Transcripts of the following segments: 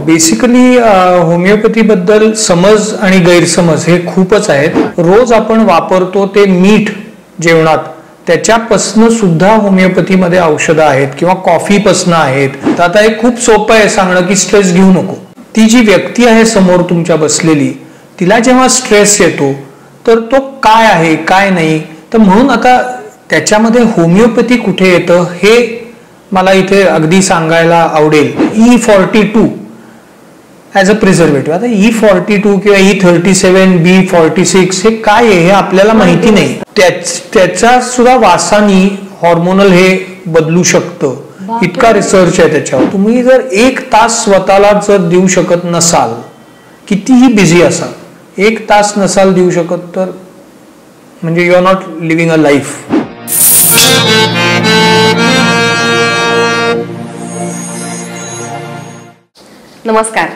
Basically homeopathy बद्दल समज आणि गैरसमज हे खूपच आहेत. रोज आपण वापरतो ते मीठ जेवणात त्याच्यापासून सुद्धा होमिओपॅथीमध्ये औषधं आहेत किंवा कॉफीपासून आहेत. तर आता हे खूप सोपं आहे सांगणं की स्ट्रेस घेऊ नको. ती जी व्यक्ती आहे समोर तुमच्या बसलेली, तिला जेव्हा स्ट्रेस येतो तर तो काय आहे काय नाही, तर म्हणून आता त्याच्यामध्ये होमिओपॅथी कुठे येतं हे मला इथे अगदी सांगायला आवडेल. E42 as a preservative. आता E42 किंवा E37 B46 हे काय आहे हे आपल्याला माहिती नाही. त्याच्या सुद्धा वासानी हॉर्मोनल हे बदलू शकतं. इतका रिसर्च आहे त्याच्यावर. तुम्ही जर 1 तास स्वतःला जर देऊ शकत नसाल, कितीही बिझी असाल, 1 तास नसाल देऊ शकत, तर म्हणजे you are not living a life. नमस्कार.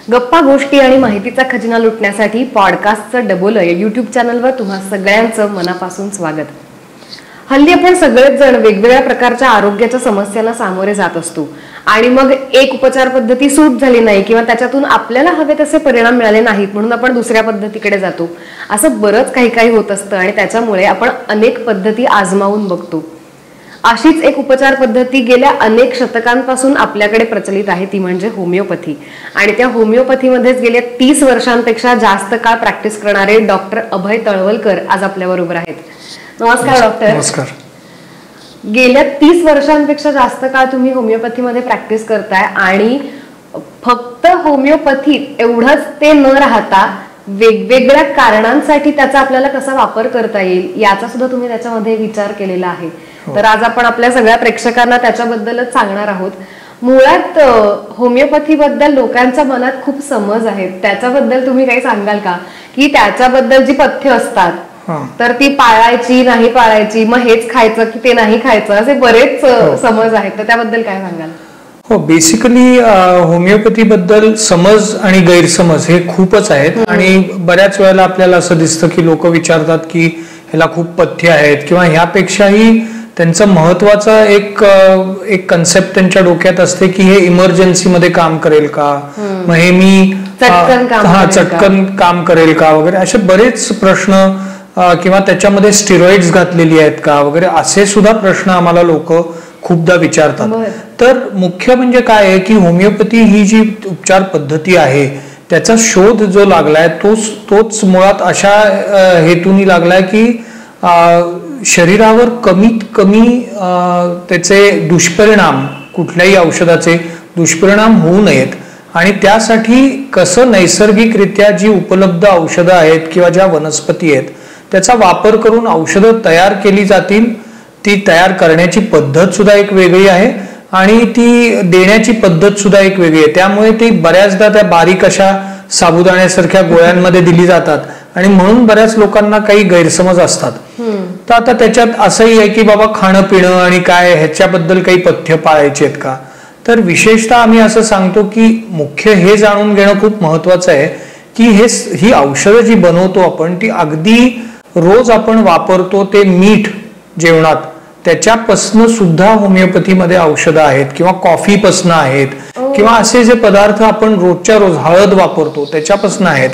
गप्पा गोष्टी आणि माहितीचा खजिना लुटण्यासाठी पॉडकास्टचं डबोलय यूट्यूब चॅनलवर तुम्हा सगळ्यांचं मनापासून स्वागत. हल्ली आपण सगळेच जण वेगवेगळ्या प्रकारच्या आरोग्याच्या समस्यांना सामोरे जात असतो आणि मग एक उपचार पद्धती सूट झाली नाही किंवा त्याच्यातून आपल्याला हवे तसे परिणाम मिळाले नाहीत म्हणून आपण दुसऱ्या पद्धतीकडे जातो. असं बरंच काही होत असतं आणि त्याच्यामुळे आपण अनेक पद्धती आजमावून बघतो. अशीच एक उपचार पद्धती गेल्या अनेक शतकांपासून आपल्याकडे प्रचलित आहे, ती म्हणजे होमिओपॅथी. आणि त्या होमिओपॅथीमध्येच गेल्या 30 वर्षांपेक्षा जास्त काळ प्रॅक्टिस करणारे डॉक्टर अभय तळवलकर आज आपल्या बरोबर आहेत. नमस्कार डॉक्टर. नमस्कार. गेल्या 30 वर्षांपेक्षा जास्त काळ तुम्ही होमिओपॅथीमध्ये प्रॅक्टिस करताय आणि फक्त होमिओपॅथीत एवढंच ते न राहता वेगवेगळ्या कारणांसाठी त्याचा आपल्याला कसा वापर करता येईल याचा सुद्धा तुम्ही त्याच्यामध्ये विचार केलेला आहे. तर आज आपण आपल्या सगळ्या प्रेक्षकांना त्याच्याबद्दलच सांगणार आहोत. मुळात होमिओपॅथी बद्दल लोकांच्या मनात खूप समज आहेत, त्याच्याबद्दल तुम्ही काही सांगाल का? की त्याच्याबद्दल जी पथ्य असतात तर ती पाळायची नाही पाळायची, मग हेच खायचं की ते नाही खायचं, असे बरेच समज आहेत, तर त्याबद्दल काय सांगाल? हो, बेसिकली होमिओपॅथी बद्दल समज आणि गैरसमज हे खूपच आहेत. आणि बऱ्याच वेळेला आपल्याला असं दिसतं की लोक विचारतात की ह्याला खूप पथ्य आहेत किंवा ह्यापेक्षाही त्यांचं महत्वाचं एक कन्सेप्ट त्यांच्या डोक्यात असते की हे इमर्जन्सीमध्ये काम करेल का, मग हे मी चटकन काम करेल का वगैरे, असे बरेच प्रश्न, किंवा त्याच्यामध्ये स्टिरॉइड्स घातलेली आहेत का वगैरे, असे सुद्धा प्रश्न आम्हाला लोक खूपदा विचारतात. तर मुख्य म्हणजे काय आहे की होमिओपॅथी ही जी उपचार पद्धती आहे त्याचा शोध जो लागलाय तोच मुळात अशा हेतूनी लागलाय की शरीरावर कमीत कमी त्याचे दुष्परिणाम, कुठल्याही औषधाचे दुष्परिणाम होऊ नयेत आणि त्यासाठी कसं नैसर्गिकरित्या जी उपलब्ध औषधं आहेत किंवा ज्या वनस्पती आहेत त्याचा वापर करून औषधं तयार केली जातील. ती तयार करण्याची पद्धत सुद्धा एक वेगळी आहे आणि ती देण्याची पद्धत सुद्धा एक वेगळी आहे. त्यामुळे ती बऱ्याचदा त्या बारीक अशा साबुदाण्यासारख्या गोळ्यांमध्ये दिली जातात आणि म्हणून बऱ्याच लोकांना काही गैरसमज असतात. तर आता त्याच्यात असंही आहे की बाबा खाणं पिणं आणि काय ह्याच्याबद्दल काही पथ्य पाळायचे आहेत का, तर विशेषतः आम्ही असं सांगतो की मुख्य हे जाणून घेणं खूप महत्वाचं आहे की ही औषधं जी बनवतो आपण ती अगदी रोज आपण वापरतो ते मीठ जेवणात त्याच्यापासून सुद्धा होमिओपॅथीमध्ये औषधं आहेत किंवा कॉफीपासून आहेत किंवा असे जे पदार्थ आपण रोजच्या रोज हळद वापरतो त्याच्यापासून आहेत.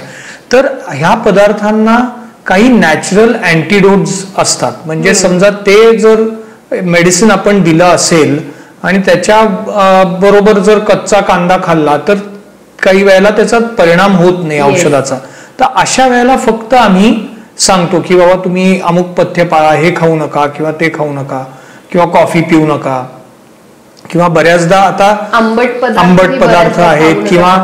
तर ह्या पदार्थांना काही नॅचरल अँटीडोट्स असतात. म्हणजे समजा ते जर मेडिसिन आपण दिलं असेल आणि त्याच्या बरोबर जर कच्चा कांदा खाल्ला तर काही वेळेला त्याचा परिणाम होत नाही औषधाचा. तर अशा वेळेला फक्त आम्ही सांगतो की बाबा तुम्ही अमुक पथ्य पाळा, हे खाऊ नका किंवा ते खाऊ नका किंवा कॉफी पिऊ नका किंवा बऱ्याचदा आता आंबट पदार्थ आहेत किंवा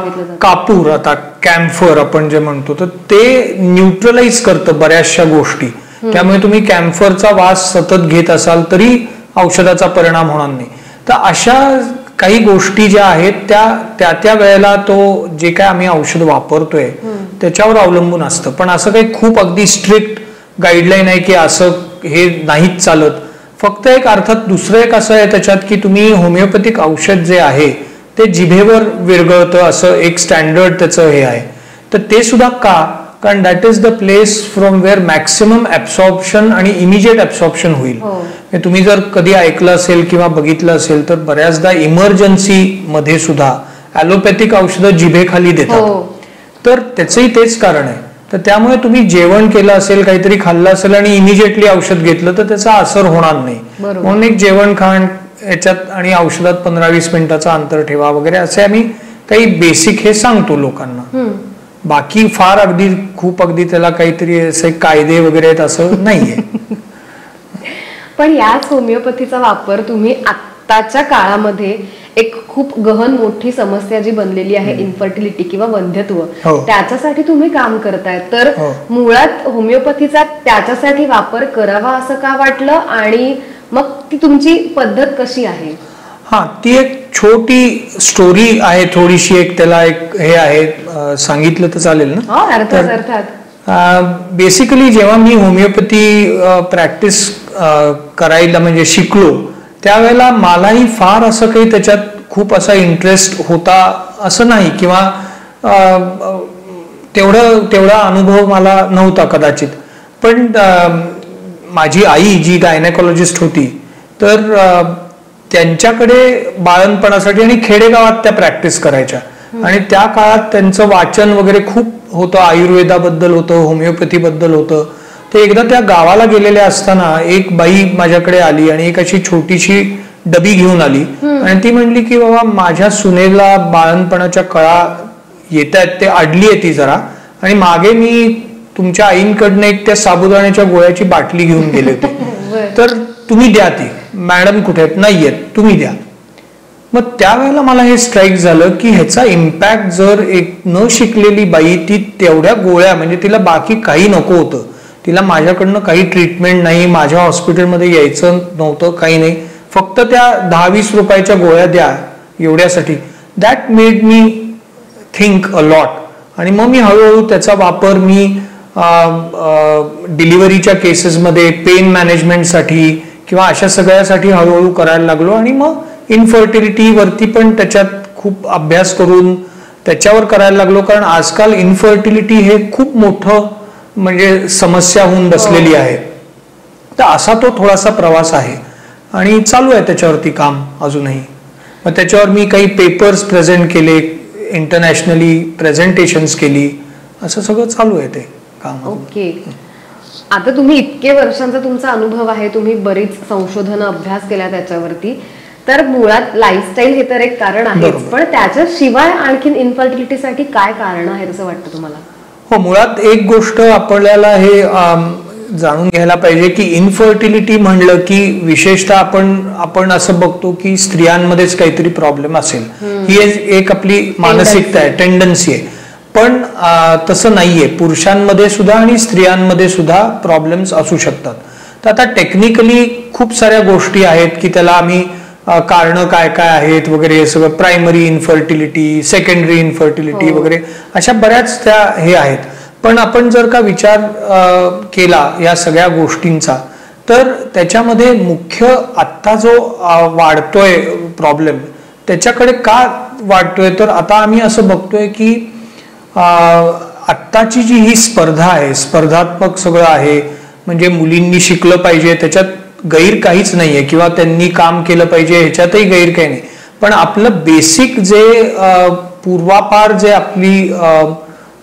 कापूर, आता कॅम्फर आपण जे म्हणतो, तर ते न्यूट्रलाइज करतं बऱ्याचशा गोष्टी. त्यामुळे तुम्ही कॅम्फरचा वास सतत घेत असाल तरी औषधाचा परिणाम होणार नाही. तर अशा काही गोष्टी ज्या आहेत त्या वेळेला तो जे काय आम्ही औषध वापरतोय त्याच्यावर अवलंबून असतं. पण असं काही खूप अगदी स्ट्रिक्ट गाईडलाईन आहे की असं हे नाहीच चालत. फक्त एक अर्थात दुसरं एक असं आहे त्याच्यात की तुम्ही होमिओपॅथिक औषध जे आहे ते जिभेवर विरघळतं असं एक स्टँडर्ड त्याचं हे आहे. तर ते सुद्धा का, कारण that is the place from where maximum absorption आणि इमिजिएट ऍब्सॉर्प्शन होईल. तुम्ही जर कधी ऐकलं असेल किंवा बघितलं असेल तर बऱ्याचदा इमर्जन्सी मध्ये सुद्धा ॲलोपॅथिक औषधं जिभेखाली देतात, तर त्याचंही तेच कारण आहे. तर त्यामुळे तुम्ही जेवण केलं असेल, काहीतरी खाल्लं असेल आणि इमिजिएटली औषध घेतलं तर त्याचा असर होणार नाही. म्हणून एक जेवण खाण याच्यात आणि औषधात 15-20 मिनिटाचं अंतर ठेवा वगैरे असे आम्ही काही बेसिक हे सांगतो लोकांना. बाकी फार अगदी खूप अगदी त्याला काहीतरी असे कायदे वगैरे आहेत असं नाहीये. पण याच होमिओपॅथीचा वापर तुम्ही आत्ताच्या काळामध्ये एक खूप गहन मोठी समस्या जी बनलेली आहे इन्फर्टिलिटी किंवा वंध्यत्व, त्याच्यासाठी तुम्ही काम करताय, तर मुळात होमिओपॅथीचा त्याच्यासाठी वापर करावा असं का वाटलं आणि मग ती तुमची पद्धत कशी आहे? हा, ती एक छोटी स्टोरी आहे, थोडीशी एक त्याला एक हे आहे, सांगितलं तर चालेल ना? अर्थात अर्थात. बेसिकली जेव्हा मी होमिओपॅथी प्रॅक्टिस करायला म्हणजे शिकलो त्यावेळेला मलाही फार असं काही त्याच्यात खूप असा इंटरेस्ट होता असं नाही, किंवा तेवढा अनुभव मला नव्हता कदाचित. पण माझी आई जी गायनेकॉलॉजिस्ट होती तर त्यांच्याकडे बाळणपणासाठी आणि खेडेगावात त्या प्रॅक्टिस करायच्या आणि त्या काळात त्यांचं वाचन वगैरे खूप होतं, आयुर्वेदाबद्दल होतं, होमिओपॅथीबद्दल होतं. ते एकदा त्या गावाला गेलेल्या असताना एक बाई माझ्याकडे आली आणि एक अशी छोटीशी डबी घेऊन आली आणि ती म्हणली की बाबा माझ्या सुनेला बाळणपणाच्या कळा येत आहेत, ते अडली आहे ती जरा, आणि मागे मी तुमच्या आईंकडनं एक त्या साबुदाण्याच्या गोळ्याची बाटली घेऊन गेले होते, तर तुम्ही द्या ती. मॅडम कुठे आहेत? नाही आहेत, तुम्ही द्या. मग त्यावेळेला मला हे स्ट्राईक झालं की ह्याचा इम्पॅक्ट जर एक न शिकलेली बाई ती तेवढ्या गोळ्या, म्हणजे तिला बाकी काही नको होतं, तिला माझ्याकडनं काही ट्रीटमेंट नाही, माझ्या हॉस्पिटलमध्ये यायचं नव्हतं, काही नाही, फक्त त्या 10-20 रुपयाच्या गोळ्या द्या एवढ्यासाठी. That made me think a lot. आणि मग मी हळूहळू त्याचा वापर मी डिलिव्हरीच्या केसेसमध्ये, पेन मॅनेजमेंटसाठी किंवा अशा सगळ्यासाठी हळूहळू करायला लागलो. आणि मग इनफर्टिलिटीवरती पण त्याच्यात खूप अभ्यास करून त्याच्यावर करायला लागलो, कारण आजकाल इनफर्टिलिटी हे खूप मोठं म्हणजे समस्या होऊन बसलेली आहे. तर असा तो थोडासा प्रवास आहे आणि चालू आहे त्याच्यावरती काम अजूनही. मग त्याच्यावर मी काही पेपर्स प्रेझेंट केले, इंटरनॅशनली प्रेझेंटेशन्स केली, असं सगळं चालू आहे ते काम. ओके. आता तुम्ही इतके वर्षांचा तुमचा अनुभव आहे, तुम्ही बरीच संशोधन अभ्यास केला त्याच्यावरती, तर मुळात लाईफस्टाईल हे तर एक कारण आहे, पण त्याच्याशिवाय आणखीन इन्फर्टिलिटीसाठी काय कारण आहे असं वाटतं तुम्हाला? हो, मुळात एक गोष्ट आपल्याला हे जाणून घ्यायला पाहिजे की इन्फर्टिलिटी म्हणलं की विशेषतः आपण असं बघतो की स्त्रियांमध्येच काहीतरी प्रॉब्लेम असेल, ही एक आपली मानसिकता आहे, टेंडन्सी आहे. पण तसं नाहीये, पुरुषांमध्ये सुद्धा आणि स्त्रियांमध्ये सुद्धा प्रॉब्लेम्स असू शकतात. तर आता टेक्निकली खूप साऱ्या गोष्टी आहेत की त्याला आम्ही कारणं काय काय आहेत वगैरे हे सगळं, प्रायमरी इन्फर्टिलिटी, सेकंडरी इन्फर्टिलिटी वगैरे अशा बऱ्याच त्या हे आहेत. पण आपण जर का विचार केला या सगळ्या गोष्टींचा, तर त्याच्यामध्ये मुख्य आत्ता जो वाढतोय प्रॉब्लेम, त्याच्याकडे का वाढतोय, तर आता आम्ही असं बघतोय की आत्ताची जी ही स्पर्धा आहे, स्पर्धात्मक सगळं आहे, म्हणजे मुलींनी शिकलं पाहिजे, त्याच्यात गैर काहीच नाहीये, किंवा त्यांनी काम केलं पाहिजे ह्याच्यातही गैर काही नाही. पण आपलं बेसिक जे पूर्वापार जे आपली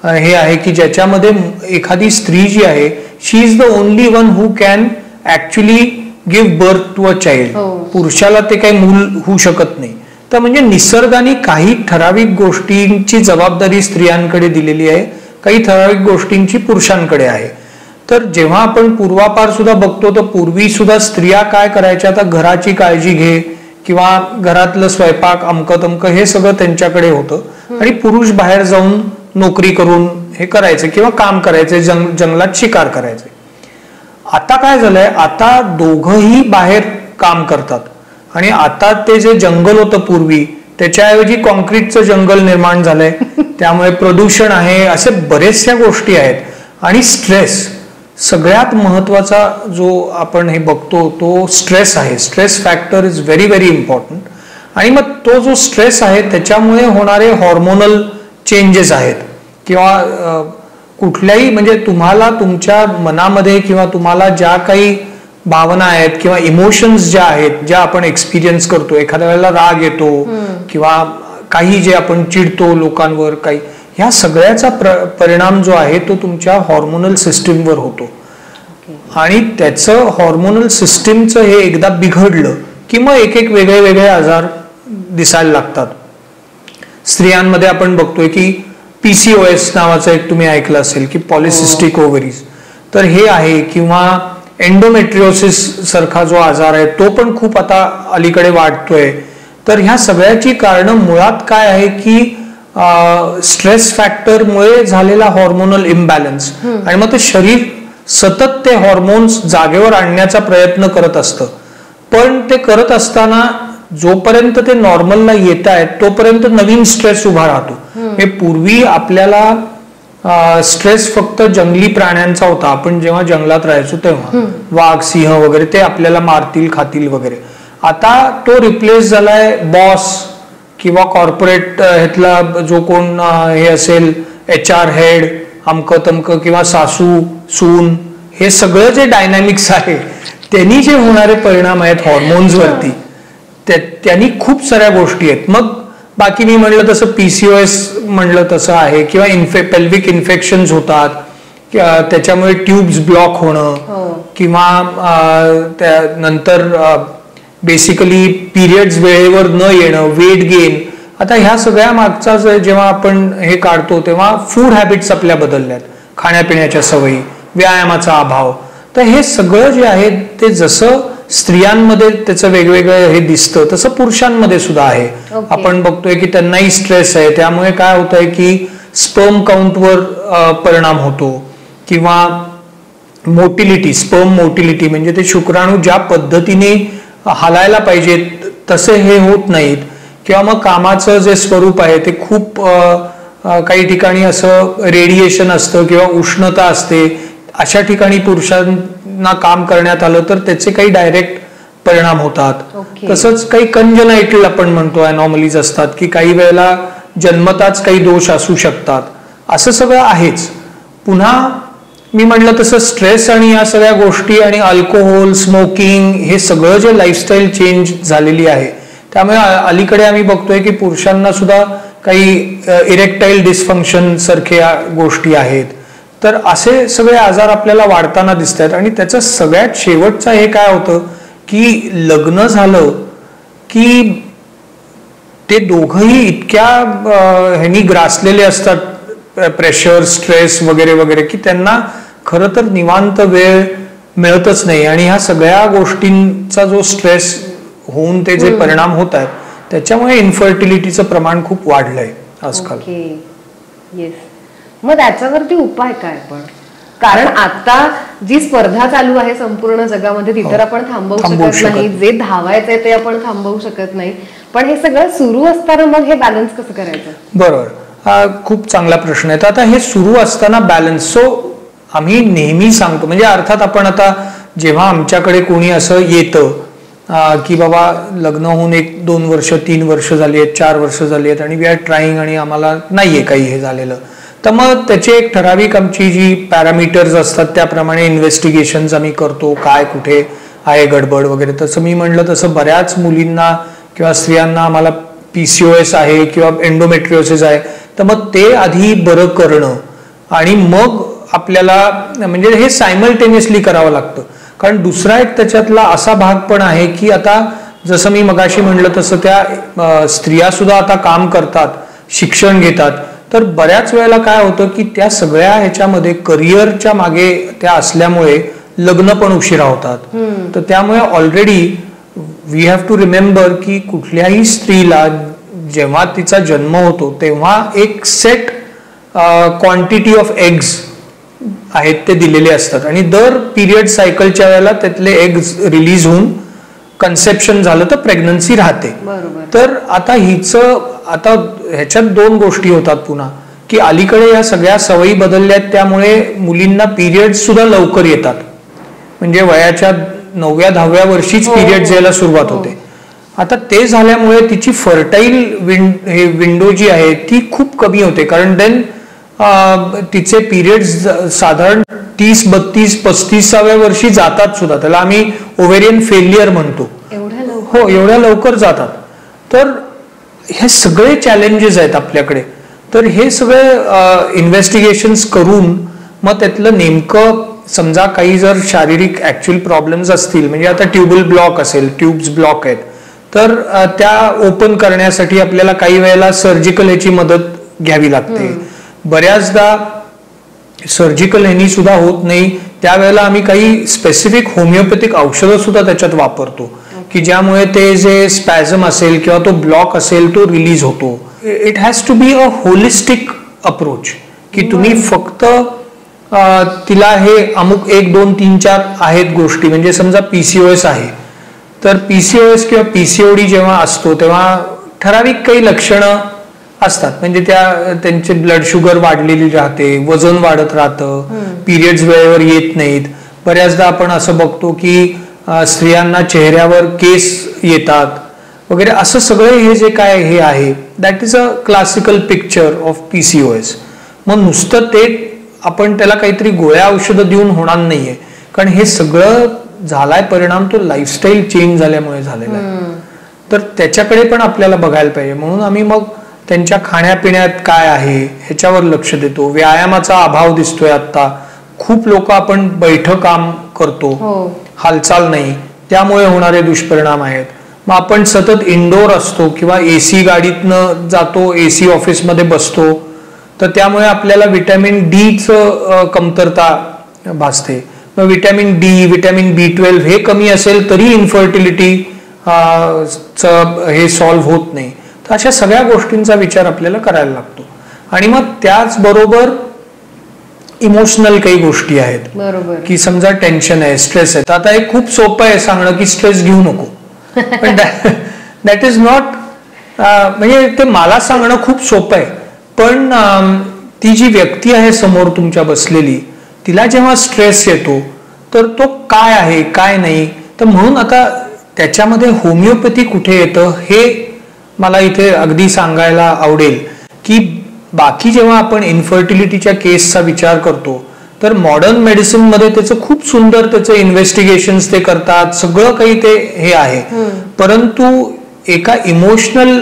हे आहे की ज्याच्यामध्ये एखादी स्त्री जी आहे, she is the only one who can actually give birth to a child. पुरुषाला ते काही मूल होऊ शकत नाही. तर म्हणजे निसर्गाने काही ठराविक गोष्टींची जबाबदारी स्त्रियांकडे दिलेली आहे, काही ठराविक गोष्टींची पुरुषांकडे आहे. तर जेव्हा आपण पूर्वापार सुद्धा बघतो, तर पूर्वी सुद्धा स्त्रिया काय करायच्या, आता घराची काळजी घे किंवा घरातलं स्वयंपाक अमकं तमकं हे सगळं त्यांच्याकडे होतं, आणि पुरुष बाहेर जाऊन नोकरी करून हे करायचे किंवा काम करायचे, जंगलात शिकार करायचे. आता काय झालंय, आता दोघंही बाहेर काम करतात, आणि आता ते जे जंगल होतं पूर्वी त्याच्याऐवजी कॉन्क्रीटचं जंगल निर्माण झालंय. त्यामुळे प्रदूषण आहे, असे बरेचशा गोष्टी आहेत. आणि स्ट्रेस, सगळ्यात महत्वाचा जो आपण हे बघतो तो स्ट्रेस आहे. Stress factor is very very important. आणि मग तो जो स्ट्रेस आहे त्याच्यामुळे होणारे हॉर्मोनल चेंजेस आहेत, किंवा कुठल्याही म्हणजे तुम्हाला तुमच्या मनामध्ये किंवा तुम्हाला ज्या काही भावना आहेत किंवा इमोशन्स ज्या आहेत, ज्या आपण एक्सपिरियन्स करतो, एखाद्या वेळेला राग येतो किंवा काही जे आपण चिडतो लोकांवर, काही ह्या सगळ्याचा परिणाम जो आहे तो तुमच्या हॉर्मोनल सिस्टीमवर होतो. आणि त्याचं हॉर्मोनल सिस्टीमचं हे एकदा बिघडलं की मग एक एक वेगळे वेगळे आजार दिसायला लागतात. स्त्रियांमध्ये आपण बघतोय की PCOS नावाचं एक तुम्ही ऐकलं असेल की पॉलिसिस्टिक ओव्हरीज, तर हे आहे. किंवा एंडोमेट्रिओसिस सारखा जो आजार आहे तो पण खूप आता अलीकडे वाढतोय. तर ह्या सगळ्याची कारणं मुळात काय आहे की स्ट्रेस फॅक्टरमुळे झालेला हॉर्मोनल इम्बॅलन्स. आणि मग ते शरीर सतत ते हॉर्मोन्स जागेवर आणण्याचा प्रयत्न करत असतं, पण ते करत असताना जोपर्यंत ते नॉर्मलला येत आहेत तोपर्यंत नवीन स्ट्रेस उभा राहतो. हे पूर्वी आपल्याला स्ट्रेस फक्त जंगली प्राण्यांचा होता. आपण जेव्हा जंगलात राहायचो तेव्हा वाघ, सिंह वगैरे ते आपल्याला मारतील, खातील वगैरे. आता तो रिप्लेस झालाय बॉस किंवा कॉर्पोरेट ह्यातला जो कोण हे असेल, HR हेड, अमकं तमकं, किंवा सासू सून, हे सगळं जे डायनॅमिक्स आहे त्यांनी जे होणारे परिणाम आहेत हॉर्मोन्सवरती, त्यांनी खूप साऱ्या गोष्टी आहेत. मग बाकी मी म्हणलं तसं PCOS म्हणलं तसं आहे, किंवा पेल्विक इन्फेक्शन्स होतात, त्याच्यामुळे ट्यूब्स ब्लॉक होणं, किंवा त्यानंतर बेसिकली पिरियड्स वेळेवर न येणं, वेट गेन. आता ह्या सगळ्या मागचा जेव्हा आपण हे काढतो तेव्हा फूड हॅबिट्स आपल्या बदलल्यात, खाण्यापिण्याच्या सवयी, व्यायामाचा अभाव. तर हे सगळं जे आहे ते जसं स्त्रियांमध्ये त्याचं वेगवेगळं हे दिसतं तसं पुरुषांमध्ये सुद्धा आहे. आपण बघतोय की त्यांनाही स्ट्रेस आहे, त्यामुळे काय होत आहे की स्पर्म काउंटवर परिणाम होतो, किंवा मोटिलिटी, स्पर्म मोटिलिटी म्हणजे ते शुक्राणू ज्या पद्धतीने हालायला पाहिजेत तसे हे होत नाहीत. किंवा मग कामाचं जे स्वरूप आहे ते खूप काही ठिकाणी असं रेडिएशन असतं किंवा उष्णता असते, अशा ठिकाणी पुरुषांना काम करण्यात आलं तर त्याचे काही डायरेक्ट परिणाम होतात. तसंच काही कंजनायटल आपण म्हणतो अनॉमलीज असतात की काही वेळेला जन्मताच काही दोष असू शकतात. असं सगळं आहेच. पुन्हा मी म्हटलं तसं स्ट्रेस आणि या सगळ्या गोष्टी आणि अल्कोहोल, स्मोकिंग, हे सगळं जे लाईफस्टाईल चेंज झालेली आहे त्यामुळे अलीकडे आम्ही बघतोय की पुरुषांना सुद्धा काही इरेक्टाईल डिस्फंक्शन सारख्या गोष्टी आहेत. तर असे सगळे आजार आपल्याला वाढताना दिसत आहेत. आणि त्याचं सगळ्यात शेवटचं हे काय होतं की लग्न झालं की ते दोघंही इतक्या ह्यांनी ग्रासलेले असतात, प्रेशर, स्ट्रेस वगैरे वगैरे, की त्यांना खरं तर निवांत वेळ मिळतच नाही. आणि ह्या सगळ्या गोष्टींचा जो स्ट्रेस होऊन ते जे परिणाम होत आहेत त्याच्यामुळे इन्फर्टिलिटीचं प्रमाण खूप वाढलंय आजकाल. मग त्याच्यावरती उपाय काय? पण कारण आता जी स्पर्धा चालू आहे संपूर्ण जगामध्ये ती तर आपण थांबवू शकत नाही, जे धावायचंय ते आपण थांबवू शकत नाही, पण हे सगळं सुरू असताना मग हे बॅलन्स कसं करायचं? बरोबर, हा खूप चांगला प्रश्न आहे. आता हे सुरू असताना बॅलन्स, आम्ही नेहमी सांगतो, म्हणजे अर्थात आपण आता जेव्हा आमच्याकडे कोणी असं येतं की बाबा लग्न होऊन 1-2 वर्ष 3 वर्ष झाली आहेत, 4 वर्ष झाली आहेत आणि वी आर ट्राईंग आणि आम्हाला नाहीये काही हे झालेलं, तर मग त्याची एक ठराविक आमची जी पॅरामीटर्स असतात त्याप्रमाणे इन्व्हेस्टिगेशन्स आम्ही करतो, काय कुठे आहे गडबड वगैरे. तसं मी म्हणलं तसं बऱ्याच मुलींना किंवा स्त्रियांना आम्हाला PCOS आहे किंवा एंडोमेट्रिओसिस आहे, तर मग ते आधी बरं करणं आणि मग आपल्याला म्हणजे हे सायमल्टेनियसली करावं लागतं. कारण दुसरा एक त्याच्यातला असा भाग पण आहे की आता जसं मी मगाशी म्हणलं तसं त्या स्त्रिया सुद्धा आता काम करतात, शिक्षण घेतात, तर बऱ्याच वेळेला काय होतं की त्या सगळ्या ह्याच्यामध्ये करिअरच्या मागे त्या असल्यामुळे लग्न पण उशिरा होतात. तर त्यामुळे already we have to remember की कुठल्याही स्त्रीला जेव्हा तिचा जन्म होतो तेव्हा एक सेट क्वांटिटी ऑफ एग्स आहेत ते दिलेले असतात आणि दर पिरियड सायकलच्या वेळेला त्यातले एग्स रिलीज होऊन कन्सेप्शन झालं तर प्रेग्नन्सी राहते. तर आता आता ह्याच्यात 2 गोष्टी होतात पुन्हा की अलीकडे या सगळ्या सवयी बदलल्यात, त्यामुळे मुलींना पिरियड सुद्धा लवकर येतात, म्हणजे वयाच्या 9व्या-10व्या वर्षीच पिरियड यायला सुरुवात होते. आता ते झाल्यामुळे तिची फर्टाईल विंडो जी आहे ती खूप कमी होते, कारण देन तिचे पिरियड्स साधारण 30-32-35व्या वर्षी जातात सुद्धा, त्याला आम्ही ओव्हेरियन फेल्युअर म्हणतो. एवढ्या लवकर जातात. तर हे सगळे चॅलेंजेस आहेत आपल्याकडे. तर हे सगळे इन्व्हेस्टिगेशन्स करून मग त्यातलं नेमकं समजा काही जर शारीरिक ऍक्च्युअल प्रॉब्लेम्स असतील, म्हणजे आता ट्युबल ब्लॉक असेल, ट्यूब्स ब्लॉक आहेत, तर त्या ओपन करण्यासाठी आपल्याला काही वेळेला सर्जिकल ह्याची मदत घ्यावी लागते. बऱ्याचदा सर्जिकल ह्यानी सुद्धा होत नाही, त्यावेळेला आम्ही काही स्पेसिफिक होमिओपॅथिक औषधं सुद्धा त्याच्यात वापरतो की ज्यामुळे ते जे स्पॅझम असेल किंवा तो ब्लॉक असेल तो रिलीज होतो. It has to be a holistic approach की तुम्ही फक्त तिला हे अमुक 1, 2, 3, 4 आहेत गोष्टी, म्हणजे समजा PCOS आहे, तर PCOS किंवा PCOD जेव्हा असतो तेव्हा ठराविक काही लक्षणं असतात, म्हणजे त्यांचे ब्लड शुगर वाढलेली राहते, वजन वाढत राहतं, पिरियड्स वेळेवर येत नाहीत. बऱ्याचदा आपण असं बघतो की स्त्रियांना चेहऱ्यावर केस येतात वगैरे. असं सगळे हे जे काय हे आहे that is a classical picture of PCOS. मग नुसतं ते आपण त्याला काहीतरी गोळ्या औषधं देऊन होणार नाहीये, कारण हे सगळं झालाय परिणाम तो लाईफस्टाईल चेंज झाल्यामुळे झालेला आहे. तर त्याच्याकडे पण आपल्याला बघायला पाहिजे. म्हणून आम्ही मग त्यांच्या खाण्यापिण्यात काय आहे ह्याच्यावर लक्ष देतो. व्यायामाचा अभाव दिसतोय आता, खूप लोक आपण बैठं काम करतो, हालचाल नाही, त्यामुळे होणारे दुष्परिणाम आहेत. मग आपण सतत इंडोर असतो किंवा AC गाडीतनं जातो, AC ऑफिसमध्ये बसतो, तर त्यामुळे आपल्याला व्हिटॅमिन D कमतरता भासते. मग व्हिटॅमिन D, व्हिटॅमिन B12 हे कमी असेल तरी इन्फर्टिलिटी हे सॉल्व्ह होत नाही. तर अशा सगळ्या गोष्टींचा विचार आपल्याला करायला लागतो. आणि मग त्याचबरोबर इमोशनल काही गोष्टी आहेत, बरोबर, की समजा टेन्शन आहे, स्ट्रेस आहे. तर आता एक खूप सोपं आहे सांगणं की स्ट्रेस घेऊ नको, पण दॅट इज नॉट, म्हणजे ते मला सांगणं खूप सोपं आहे, पण ती जी व्यक्ती आहे समोर तुमच्या बसलेली, तिला जेव्हा स्ट्रेस येतो तर तो काय आहे काय नाही. तर म्हणून आता त्याच्यामध्ये होमिओपॅथी कुठे येतं हे मला इथे अगदी सांगायला आवडेल की बाकी जेव्हा आपण इन्फर्टिलिटीच्या केसचा विचार करतो तर मॉडर्न मेडिसिन मध्ये त्याचं खूप सुंदर त्याचं इन्व्हेस्टिगेशन्स ते करतात, सगळं काही ते हे आहे. परंतु एका इमोशनल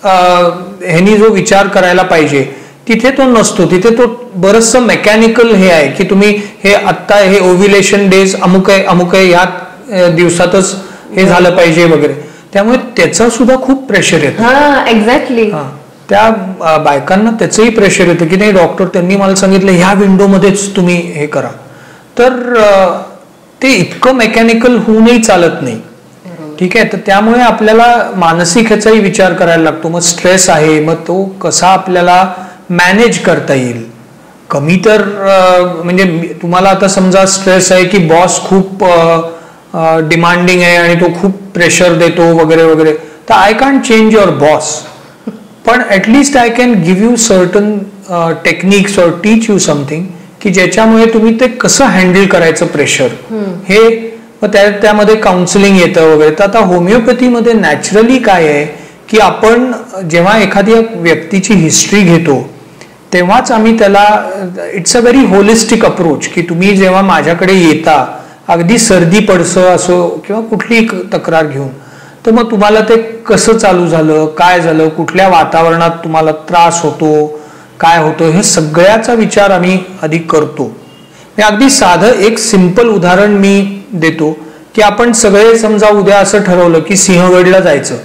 ह्यानी जो विचार करायला पाहिजे तिथे तो नसतो. तिथे तो बरचसं मेकॅनिकल हे आहे की तुम्ही हे आत्ता हे ओव्ह्युलेशन डेज अमुक आहे ह्या दिवसातच हे झालं पाहिजे वगैरे. त्यामुळे त्याचं सुद्धा खूप प्रेशर येतं. एक्झॅक्टली. त्या बायकांना त्याचंही प्रेशर येतं की नाही डॉक्टर त्यांनी मला सांगितलं ह्या विंडोमध्येच तुम्ही हे करा. तर ते इतकं मेकॅनिकल होऊनही चालत नाही. ठीक आहे. तर त्यामुळे आपल्याला मानसिक ह्याचाही विचार करायला लागतो. मग स्ट्रेस आहे, मग तो कसा आपल्याला मॅनेज करता येईल. कमी तर म्हणजे तुम्हाला आता समजा स्ट्रेस आहे की बॉस खूप डिमांडिंग आहे आणि तो खूप प्रेशर देतो वगैरे वगैरे, तर I can change your boss, पण at least I can give you certain techniques or teach you something की ज्याच्यामुळे तुम्ही ते कसं हँडल करायचं प्रेशर हे. मग त्यामध्ये काउन्सिलिंग येतं वगैरे. तर आता होमिओपॅथीमध्ये नॅचरली काय आहे की आपण जेव्हा एखाद्या व्यक्तीची हिस्ट्री घेतो तेव्हाच आम्ही त्याला, it's a very holistic approach की तुम्ही जेव्हा माझ्याकडे येता अगदी सर्दी पडसं असो किंवा कुठलीही तक्रार घेऊन, तर मग तुम्हाला ते कसं चालू झालं, काय झालं, कुठल्या वातावरणात तुम्हाला त्रास होतो, काय होतं, हे सगळ्याचा विचार आम्ही आधी करतो. अगदी साधं एक सिंपल उदाहरण मी देतो की आपण सगळे समजा उद्या असं ठरवलं की सिंहगडला जायचं.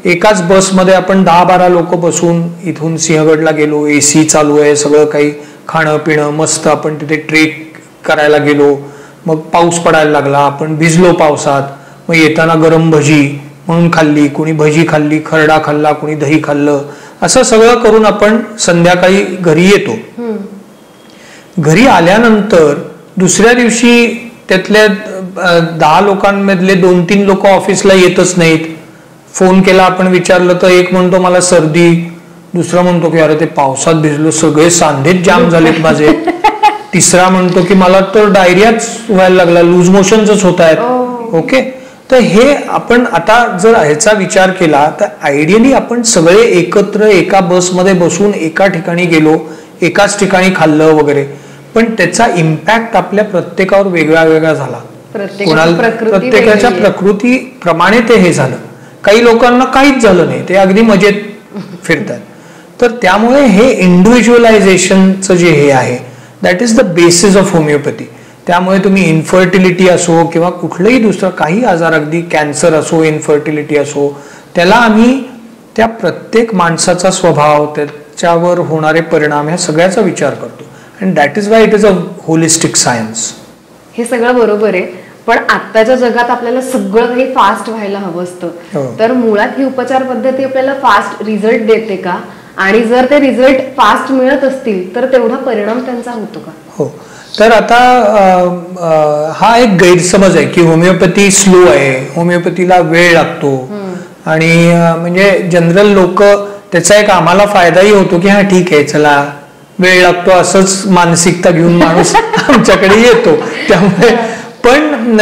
एकाच बसमध्ये आपण 10-12 लोक बसून इथून सिंहगडला गेलो, AC चालू आहे, सगळं काही खाणं पिणं मस्त, आपण तिथे ट्रेक करायला गेलो. मग पाऊस पडायला लागला, आपण भिजलो पावसात, मग येताना गरम भजी म्हणून खाल्ली, कोणी भजी खाल्ली, खरडा खाल्ला, कोणी दही खाल्लं, असं सगळं करून आपण संध्याकाळी घरी येतो. घरी आल्यानंतर दुसऱ्या दिवशी त्यातल्या 10 लोकांमधले 2-3 लोक ऑफिसला येतच नाहीत. फोन केला, आपण विचारलं तर एक म्हणतो मला सर्दी, दुसरा म्हणतो की अरे ते पावसात भिजलो, सगळे सांधेच जाम झालेत माझे, तिसरा म्हणतो की मला तर डायरियाच व्हायला लागला, लूज मोशनच होत आहेत. ओके. तर हे आपण आता जर ह्याचा विचार केला तर आयडियली आपण सगळे एकत्र एका बसमध्ये बसून एका ठिकाणी गेलो, एकाच ठिकाणी खाल्लं वगैरे, पण त्याचा इम्पॅक्ट आपल्या प्रत्येकावर वेगळा वेगळा झाला. प्रत्येकाच्या प्रकृतीप्रमाणे ते हे झालं. काही लोकांना काहीच झालं नाही, ते अगदी मजेत फिरतात. तर त्यामुळे हे इंडिव्हिज्युअलायझेशनचं जे हे आहे that is the basis of homeopathy. त्यामुळे तुम्ही इन्फर्टिलिटी असो किंवा कुठलंही दुसरं काही आजार, अगदी कॅन्सर असो, इन्फर्टिलिटी असो, त्याला आम्ही त्या प्रत्येक माणसाचा स्वभाव, त्याच्यावर होणारे परिणाम ह्या सगळ्याचा विचार करतो. And that is why it is a holistic science. हे सगळं बरोबर आहे, पण आत्ताच्या जगात आपल्याला सगळं काही फास्ट व्हायला हवं असतं. तर मुळात ही उपचार पद्धती आपल्याला फास्ट रिझल्ट देते का? आणि जर ते रिझल्ट फास्ट मिळत असतील तर तेवढा परिणाम त्यांचा होतो का? हो. तर आता हा एक गैरसमज आहे की होमिओपॅथी स्लो आहे, होमिओपॅथीला वेळ लागतो. आणि म्हणजे जनरल लोक त्याचा एक आम्हाला फायदाही होतो की हा ठीक आहे, चला वेळ लागतो असंच मानसिकता घेऊन माणूस आमच्याकडे येतो. त्यामुळे पण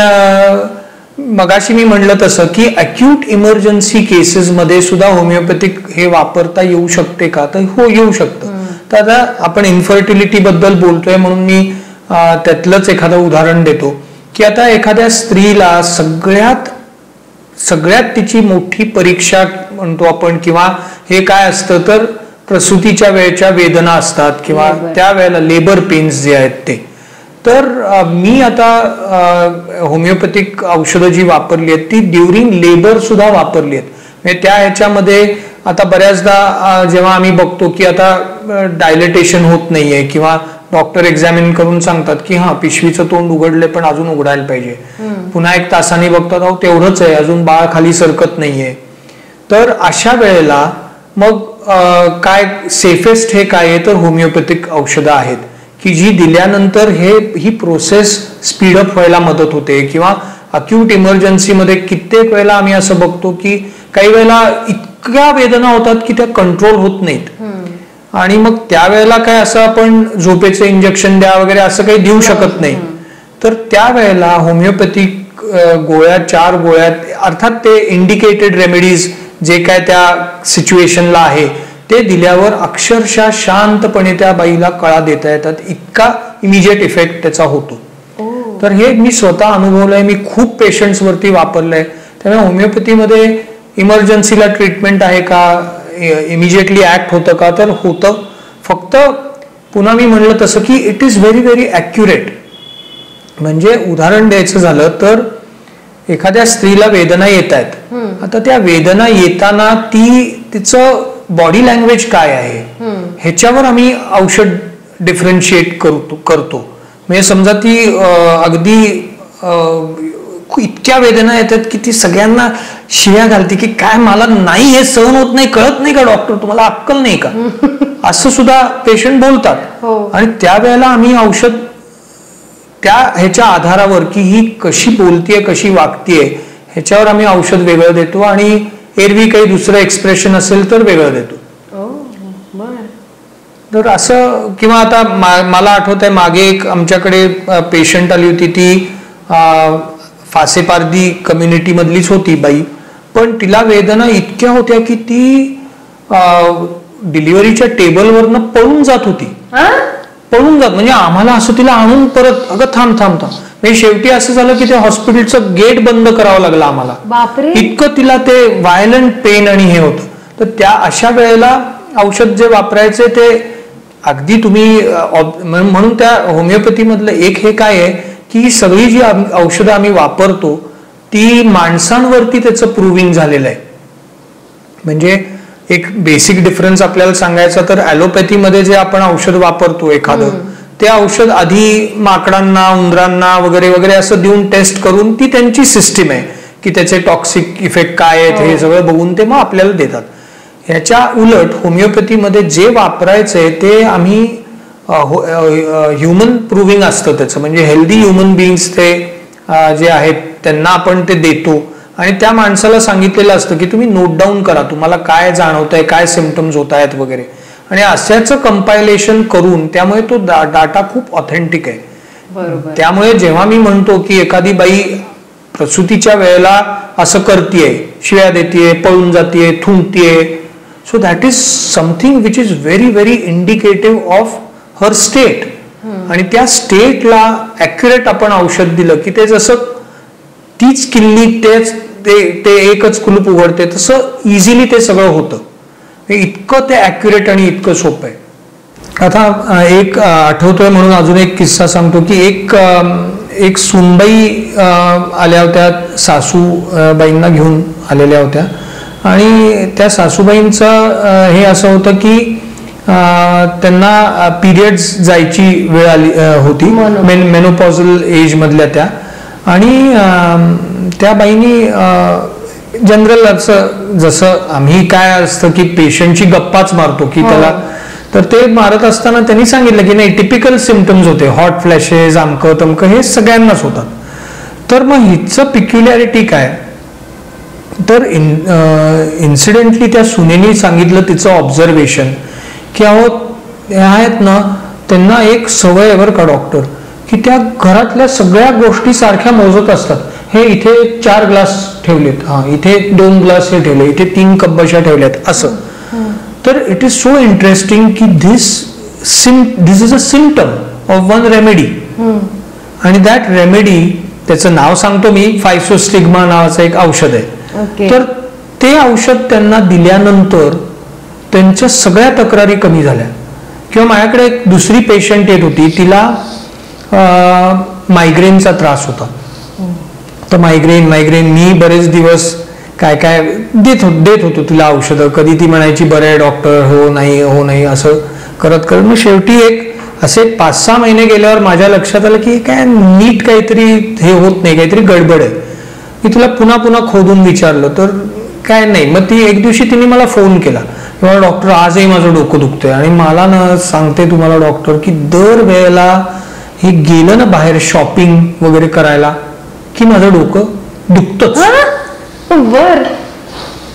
मगाशी मी म्हणलं तसं की अक्यूट इमर्जन्सी केसेस मध्ये सुद्धा होमिओपॅथिक हे वापरता येऊ शकते का? तर हो, येऊ शकतं. तर आता आपण इन्फर्टिलिटी बद्दल बोलतोय म्हणून मी त्यातलंच एखादं उदाहरण देतो की आता एखाद्या स्त्रीला सगळ्यात तिची मोठी परीक्षा म्हणतो आपण, किंवा हे काय असतं तर प्रसूतीच्या वेळेच्या वेदना असतात किंवा त्या वेळेला लेबर पेन्स जे आहेत ते. तर मी आता होमिओपॅथिक औषधं जी वापरली आहेत ती ड्युरिंग लेबर सुद्धा वापरली आहेत. म्हणजे त्या ह्याच्यामध्ये आता बऱ्याचदा जेव्हा आम्ही बघतो की आता डायलेटेशन होत नाहीये किंवा डॉक्टर एक्झामिन करून सांगतात की हा पिशवीचं तोंड उघडले पण अजून उघडायला पाहिजे, पुन्हा 1 तासाने बघतात अहो तेवढंच आहे, अजून बाळ खाली सरकत नाहीये. तर अशा वेळेला मग काय सेफेस्ट हे काय आहे तर होमिओपॅथिक औषधं आहेत की जी दिल्यानंतर ही प्रोसेस स्पीडअप व्हायला मदत होते. किंवा अक्यूट इमर्जन्सीमध्ये कित्येक वेळेला आम्ही असं बघतो की काही वेळेला इतक्या वेदना होतात की त्या कंट्रोल होत नाहीत, आणि मग त्यावेळेला काय असं आपण झोपेचं इंजेक्शन द्या वगैरे असं काही देऊ शकत नाही. तर त्यावेळेला होमिओपॅथिक गोळ्या, 4 गोळ्या, अर्थात ते इंडिकेटेड रेमेडीज जे काय त्या सिच्युएशनला आहे ते दिल्यावर अक्षरशः शांतपणे त्या बाईला कळा देता येतात, इतका इमिजिएट इफेक्ट त्याचा होतो. तर हे मी स्वतः अनुभवलंय, मी खूप पेशंट्स वरती वापरलंय. त्यामुळे होमिओपॅथीमध्ये इमर्जन्सीला ट्रीटमेंट आहे का, इमिजिएटली ऍक्ट होतं का, तर होतं. फक्त पुन्हा मी म्हणलं तसं की it is very very accurate. म्हणजे उदाहरण द्यायचं झालं तर एखाद्या स्त्रीला वेदना येत आहेत, आता त्या वेदना येताना तिचं बॉडी लँग्वेज काय आहे ह्याच्यावर आम्ही औषध डिफरन्शिएट करतो. म्हणजे समजा ती अगदी इतक्या वेदना येतात की ती सगळ्यांना शिव्या घालते की काय मला नाही, हे सहन होत नाही, कळत नाही का डॉक्टर, तुम्हाला अक्कल नाही का, असं सुद्धा पेशंट बोलतात. आणि त्यावेळेला आम्ही औषध त्या ह्याच्या आधारावर की ही कशी बोलतीये, कशी वागतीये ह्याच्यावर आम्ही औषध वेगळं देतो, आणि एरवी काही दुसरं एक्सप्रेशन असेल तर वेगळं देतो. तर असं. किंवा आता मला आठवत आहे मागे एक आमच्याकडे पेशंट आली होती, ती फासेपारदी कम्युनिटी मधलीच होती बाई, पण तिला वेदना इतक्या होत्या की ती डिलिव्हरीच्या टेबलवरनं पळून जात होती. म्हणजे आम्हाला असं तिला आणून परत अगं थांब थांब थांब, म्हणजे शेवटी असं झालं की त्या हॉस्पिटलचं गेट बंद करावं लागलं आम्हाला, इतकं तिला ते व्हायलंट पेन आणि हे होतं. तर त्या अशा वेळेला औषध जे वापरायचे ते अगदी तुम्ही म्हणून त्या होमिओपॅथी मधलं एक हे काय आहे की सगळी जी औषधं आम्ही वापरतो ती माणसांवरती त्याचं प्रूव्हिंग झालेलं आहे. म्हणजे एक बेसिक डिफरन्स आपल्याला सांगायचा तर ॲलोपॅथीमध्ये जे आपण औषध वापरतो एखादं, ते औषध आधी माकडांना, उंदरांना वगैरे वगैरे असं देऊन टेस्ट करून ती त्यांची सिस्टीम आहे की त्याचे टॉक्सिक इफेक्ट काय आहेत हे सगळं बघून ते मग आपल्याला देतात. ह्याच्या उलट होमिओपॅथीमध्ये जे वापरायचंय ते आम्ही ह्युमन प्रूव्हिंग असतं त्याचं, म्हणजे हेल्दी ह्युमन बिईंग्स ते जे आहेत त्यांना आपण ते देतो, आणि त्या माणसाला सांगितलेलं असतं की तुम्ही नोट डाऊन करा तुम्हाला काय जाणवत आहे, काय सिम्पटम्स होत आहेत वगैरे, आणि अशाचं कंपायलेशन करून, त्यामुळे तो डाटा खूप ऑथेंटिक आहे. त्यामुळे जेव्हा मी म्हणतो की एखादी बाई प्रसूतीच्या वेळेला असं करतीये, शिव्या देतीये, पळून जातीये, थुंकतीये, so that is something which is very very indicative of her state. आणि त्या स्टेटला ॲक्युरेट आपण औषध दिलं की ते जसं तीच किल्ली ते एकच कुलूप उघडते तसं इझिली ते सगळं होतं. हे इतकं ते ॲक्युरेट आणि इतकं सोपं आहे. आता एक आठवतोय म्हणून अजून एक किस्सा सांगतो की एक सूनबाई आल्या होत्या, सासूबाईंना घेऊन आलेल्या होत्या आणि त्या सासूबाईंचं हे असं होतं की त्यांना पिरियड्स जायची वेळ आली होती, मेनोपॉझल एज मधल्या त्या. आणि त्या बाईनी जनरल असं जसं आम्ही काय असतं की पेशंटची गप्पाच मारतो की त्याला, तर ते मारत असताना त्यांनी सांगितलं की नाही टिपिकल सिम्पटम्स होते, हॉट फ्लॅशेस, अमकं तमकं, हे सगळ्यांनाच होतात. तर मग हिचं पिक्युलॅरिटी काय, तर इन्सिडेंटली त्या सुनेनी सांगितलं तिचं ऑब्झर्वेशन की अहो आहेत ना, त्यांना एक सवय आहे बरं का डॉक्टर, की त्या घरातल्या सगळ्या गोष्टी सारख्या मोजत असतात. हे इथे 4 ग्लास ठेवलेत, इथे 2 ग्लास हे ठेवले, इथे 3 कप बशा ठेवल्यात असं. तर इट इज सो इंटरेस्टिंग की this is a symptom of one remedy. आणि दॅट रेमेडी, त्याचं नाव सांगतो मी, फायसोस्टिग्मा नावाचं एक औषध आहे. तर ते औषध त्यांना दिल्यानंतर त्यांच्या सगळ्या तक्रारी कमी झाल्या. किंवा माझ्याकडे एक दुसरी पेशंट येत होती, तिला मायग्रेनचा त्रास होता. तर मायग्रेन मी बरेच दिवस काय काय देत होतो तिला औषधं. कधी ती म्हणायची बरं आहे डॉक्टर, हो नाही असं करत मग शेवटी एक असे 5-6 महिने गेल्यावर माझ्या लक्षात आलं की काय नीट काहीतरी हे होत नाही, काहीतरी गडबड आहे. मी तिला पुन्हा खोदून विचारलं तर काय नाही. मग ती एक दिवशी तिने मला फोन केला, किंवा डॉक्टर आजही माझं डोकं दुखतंय. आणि मला ना सांगते तुम्हाला डॉक्टर की दर वेळेला हे गेलं ना बाहेर शॉपिंग वगैरे करायला की माझं डोकं दुखतंच.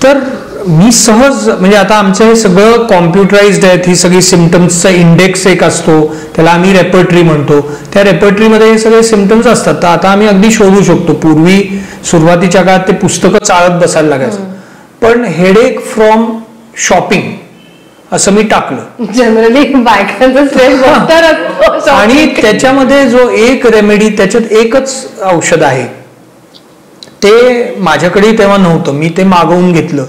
तर मी सहज, म्हणजे आता आमचं हे सगळं कॉम्प्युटराइज्ड आहेत, ही सगळी सिम्पटम्सचा इंडेक्स एक असतो, त्याला आम्ही रेपर्टरी म्हणतो. त्या रेपर्टरीमध्ये हे सगळे सिम्पटम्स असतात. तर आता आम्ही अगदी शोधू शकतो. पूर्वी सुरुवातीच्या काळात ते पुस्तकं चाळत बसायला लागायचं. पण हेडेक फ्रॉम शॉपिंग असं मी टाकलं. जनरली बायकांचा स्ट्रेस आणि त्याच्यामध्ये जो एक रेमेडी, त्याच्यात एकच औषध आहे, ते माझ्याकडे तेव्हा नव्हतं. मी ते मागवून घेतलं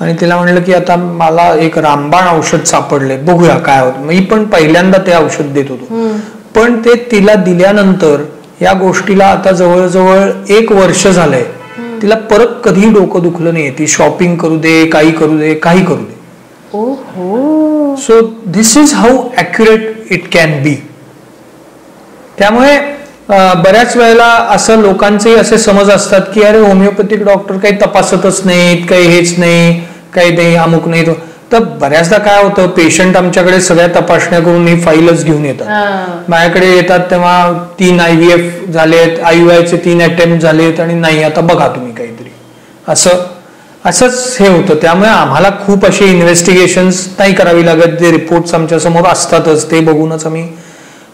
आणि तिला म्हणलं की आता मला एक रामबाण औषध सापडले, बघूया काय होतं. मी पण पहिल्यांदा ते औषध देत होतो. पण ते तिला दिल्यानंतर या गोष्टीला आता जवळजवळ 1 वर्ष झालंय. तिला परत कधीही डोकं दुखलं नाही. ती शॉपिंग करू दे, काही करू दे. So this is how accurate it can be. त्यामुळे बऱ्याच वेळेला असं लोकांचे असे समज असतात की अरे होमिओपॅथिक डॉक्टर काही तपासतच नाहीत, काही हेच नाही, काही नाही, अमुक नाही. तर बऱ्याचदा काय होतं, पेशंट आमच्याकडे सगळ्या तपासण्या करून ही फाईलच घेऊन येतात. माझ्याकडे येतात तेव्हा 3 IVF झालेत, IUI चे 3 अटेम्प्ट झालेत आणि नाही आता बघा तुम्ही काहीतरी, असंच हे होतं. त्यामुळे आम्हाला खूप असे इन्व्हेस्टिगेशन्स नाही करावी लागत. जे रिपोर्ट्स आमच्या समोर असतातच ते बघूनच आम्ही.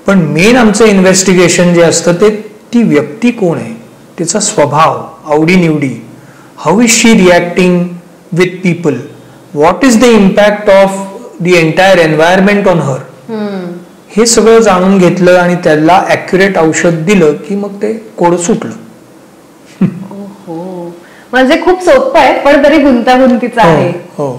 पण मेन आमचं इन्व्हेस्टिगेशन जे असतं ते ती व्यक्ती कोण आहे, तिचा स्वभाव, आवडीनिवडी, how is she reacting with people, what is the impact of the entire environment on her, हे सगळं जाणून घेतलं आणि त्याला ॲक्युरेट औषध दिलं की मग ते कोड सुटलं. म्हणजे खूप सोपं आहे पण तरी गुंतागुंतीचं आहे. हो,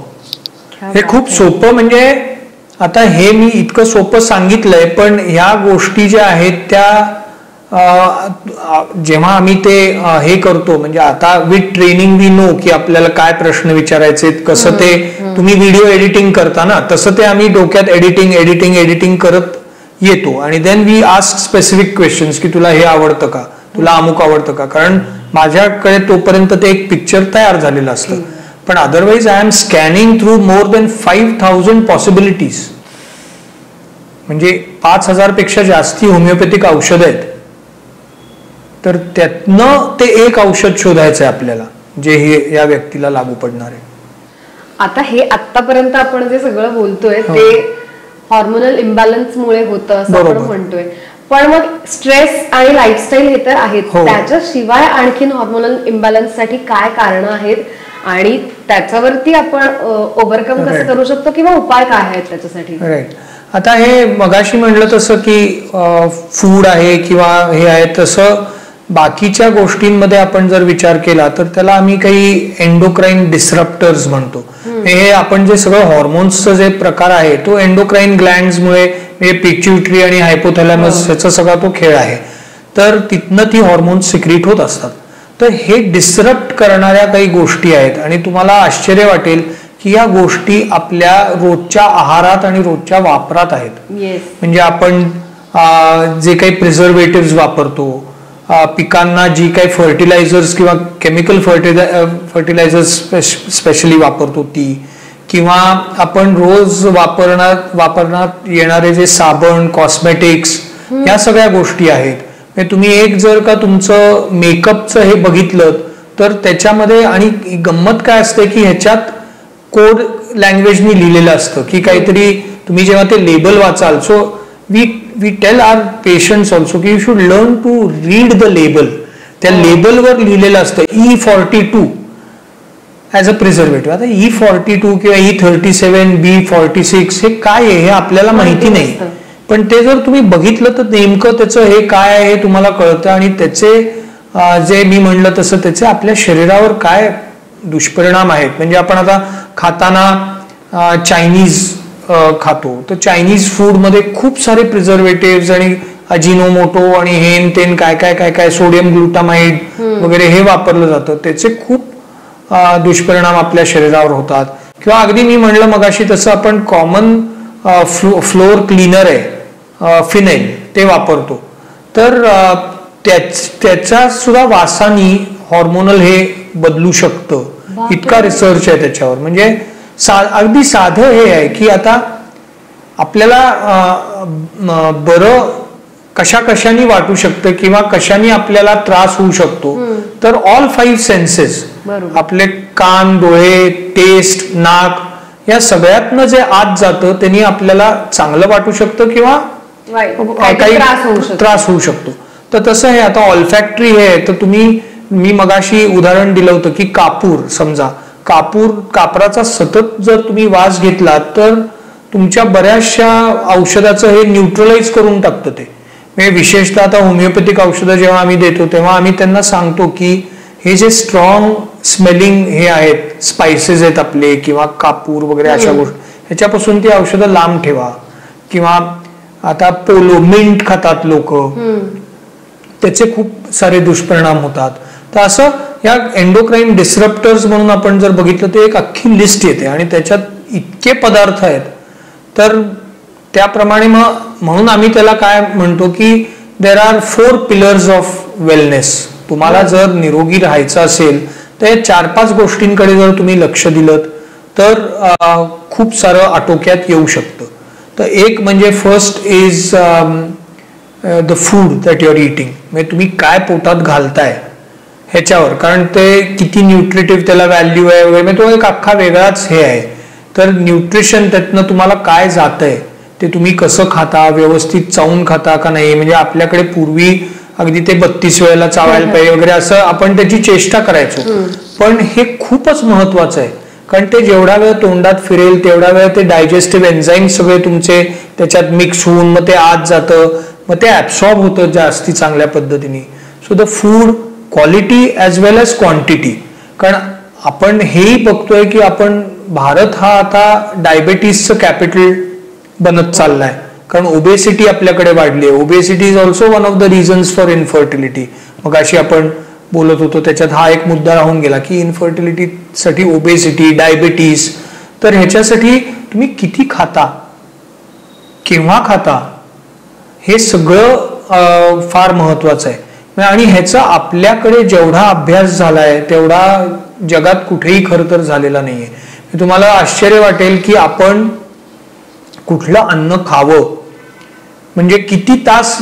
हे खूप सोपं, म्हणजे आता हे मी इतकं सोपं सांगितलंय, पण ह्या गोष्टी ज्या आहेत त्या जेव्हा आम्ही ते हे करतो, म्हणजे आता विथ ट्रेनिंग वी नो की आपल्याला काय प्रश्न विचारायचे, कसं ते तुम्ही व्हिडिओ एडिटिंग करता ना, तसं ते आम्ही डोक्यात एडिटिंग करत येतो. आणि then we ask specific questions की तुला हे आवडतं का, तुला अमुक आवडतं का. कारण माझ्याकडे तोपर्यंत ते एक पिक्चर तयार झालेलं असतं. पण otherwise I am scanning through more than 5000 possibilities. म्हणजे 5000 पेक्षा जास्ती होमिओपॅथिक औषध आहेत. तर त्यातनं ते एक औषध शोधायचं आहे आपल्याला जे हे या व्यक्तीला लागू पडणार आहे. आता हे आतापर्यंत आपण जे सगळं बोलतोय ते हॉर्मोनल इम्बॅलन्स मुळे होतं असं आपण म्हणतोय. पण मग स्ट्रेस आणि लाईफस्टाईल हे तर आहेत, त्याच्याशिवाय आणखीन हॉर्मोनल इम्बॅलन्स साठी काय कारणं आहेत आणि त्याच्यावरती आपण ओव्हरकम कसं करू शकतो किंवा उपाय काय आहेत त्याच्यासाठी. राईट. आता हे मगाशी म्हणलं तसं की फूड आहे किंवा हे आहे, तसं बाकीच्या गोष्टींमध्ये आपण जर विचार केला तर त्याला आम्ही काही एंडोक्राईन डिसरप्टर्स म्हणतो. हे आपण जे सगळं हॉर्मोन्सचं जे प्रकार आहे तो एंडोक्राईन ग्लँड्समुळे पिट्युटरी आणि हायपोथॅलॅमस याचा सगळा तो खेळ आहे. तर तिथनं ती हॉर्मोन्स सिक्रीट होत असतात. तर हे डिसरप्ट करणाऱ्या काही गोष्टी आहेत आणि तुम्हाला आश्चर्य वाटेल की या गोष्टी आपल्या रोजच्या आहारात आणि रोजच्या वापरात आहेत. म्हणजे आपण जे काही प्रिझर्वेटिव्ह वापरतो, पिकांना जी काही फर्टिलायझर्स किंवा केमिकल फर्टिलायझर्स स्पेशली वापरतो ती, किंवा आपण रोज वापरण्यात येणारे जे साबण, कॉस्मेटिक्स, या सगळ्या गोष्टी आहेत. तुम्ही एक जर का तुमचं मेकअपचं हे बघितलं तर त्याच्यामध्ये आणि गंमत काय असते की ह्याच्यात कोड लँग्वेजनी लिहिलेलं असतं की काहीतरी तुम्ही जेव्हा ते लेबल वाचाल, so we tell our patients also की you should learn to read the label. त्या लेबलवर लिहिलेलं असतं E42 ऍज अ प्रिझर्वेटिव्ह. आता E42 किंवा E37, B46 हे काय आहे हे आपल्याला माहिती नाही, पण ते जर तुम्ही बघितलं तर नेमकं त्याचं हे काय आहे हे तुम्हाला कळतं आणि त्याचे जे मी म्हणलं तसं त्याचे आपल्या शरीरावर काय दुष्परिणाम आहेत. म्हणजे आपण आता खाताना चायनीज खातो तर चायनीज फूड मध्ये खूप सारे प्रिझर्वेटिव्ह आणि अजिनोमोटो आणि हेन तेन काय काय काय काय सोडियम ग्लुटामाइड वगैरे हे वापरलं जातं. त्याचे खूप दुष्परिणाम आपल्या शरीरावर होतात. किंवा अगदी मी म्हणलं मगाशी तसं आपण कॉमन फ्लोअर क्लीनर आहे फिनाईल ते वापरतो तर त्याच्या सुद्धा वासानी हॉर्मोनल हे बदलू शकतं. इतका रिसर्च आहे त्याच्यावर. म्हणजे अगदी साधं हे आहे की आता आपल्याला बरं कशाने वाटू शकतं किंवा कशाने आपल्याला त्रास होऊ शकतो, तर ऑल 5 सेन्सेस आपले कान, डोळे, टेस्ट, नाक या सगळ्यातनं जे आत जातं त्यांनी आपल्याला चांगलं वाटू शकतं किंवा काही त्रास होऊ शकतो. तर तसं आहे. आता ऑल्फॅक्टरी हे तर मी मगाशी उदाहरण दिलं होतं की कापूर, समजा कापराचा सतत जर तुम्ही वास घेतला तर तुमच्या बऱ्याचशा औषधाचं हे न्यूट्रलाइज करून टाकतं. ते म्हणजे विशेषतः आता होमिओपॅथिक औषधं जेव्हा आम्ही देतो तेव्हा आम्ही त्यांना सांगतो की हे जे स्ट्रॉंग स्मेलिंग हे आहेत, स्पायसेस आहेत आपले किंवा कापूर वगैरे अशा गोष्टी, ह्याच्यापासून ती औषधं लांब ठेवा. किंवा आता पोलो मिंट खातात लोक, त्याचे खूप सारे दुष्परिणाम होतात. तर असं या एंडोक्राईन डिसरप्टर्स म्हणून आपण जर बघितलं तर एक अख्खी लिस्ट येते आणि त्याच्यात इतके पदार्थ आहेत. तर त्याप्रमाणे म्हणून आम्ही त्याला काय म्हणतो की there are 4 pillars of wellness. तुम्हाला जर निरोगी राहायचं असेल तर या 4-5 गोष्टींकडे जर तुम्ही लक्ष दिलं तर खूप सारं आटोक्यात येऊ शकतं. तर एक म्हणजे first is the food that you are eating. म्हणजे तुम्ही काय पोटात घालताय ह्याच्यावर, कारण ते किती न्यूट्रिटिव्ह त्याला व्हॅल्यू आहे वगैरे, तो एक अख्खा वेगळाच हे आहे. तर न्यूट्रिशन त्यातनं तुम्हाला काय जातंय ते तुम्ही कसं खाता, व्यवस्थित चावून खाता का नाही. म्हणजे आपल्याकडे पूर्वी अगदी ते 32 वेळेला चावायला पाहिजे वगैरे असं आपण त्याची चेष्टा करायचो, पण हे खूपच महत्वाचं आहे. कारण ते जेवढा वेळ तोंडात फिरेल तेवढा वेळ ते डायजेस्टिव्ह एन्झाईम सगळे तुमचे त्याच्यात मिक्स होऊन मग ते आत जातं, मग ते ऍब्सॉर्ब होतं जास्ती चांगल्या पद्धतीने. So the food quality as well as quantity. कारण आपण हेही बघतोय की आपण भारत हा आता डायबेटीसचं कॅपिटल बनत चाललाय, कारण ओबेसिटी आपल्याकडे वाढली आहे. Obesity is also one of the reasons for infertility. मग अशी आपण बोलत होतो त्याच्यात हा एक मुद्दा राहून गेला की इन्फर्टिलिटीसाठी ओबेसिटी, डायबिटीस. तर ह्याच्यासाठी तुम्ही किती खाता, केव्हा खाता, हे सगळं फार महत्वाचं आहे. आणि ह्याचा आपल्याकडे जेवढा अभ्यास झालाय तेवढा जगात कुठेही खरं तर झालेला नाहीये. तुम्हाला आश्चर्य वाटेल की आपण कुठलं अन्न खावं, म्हणजे किती तास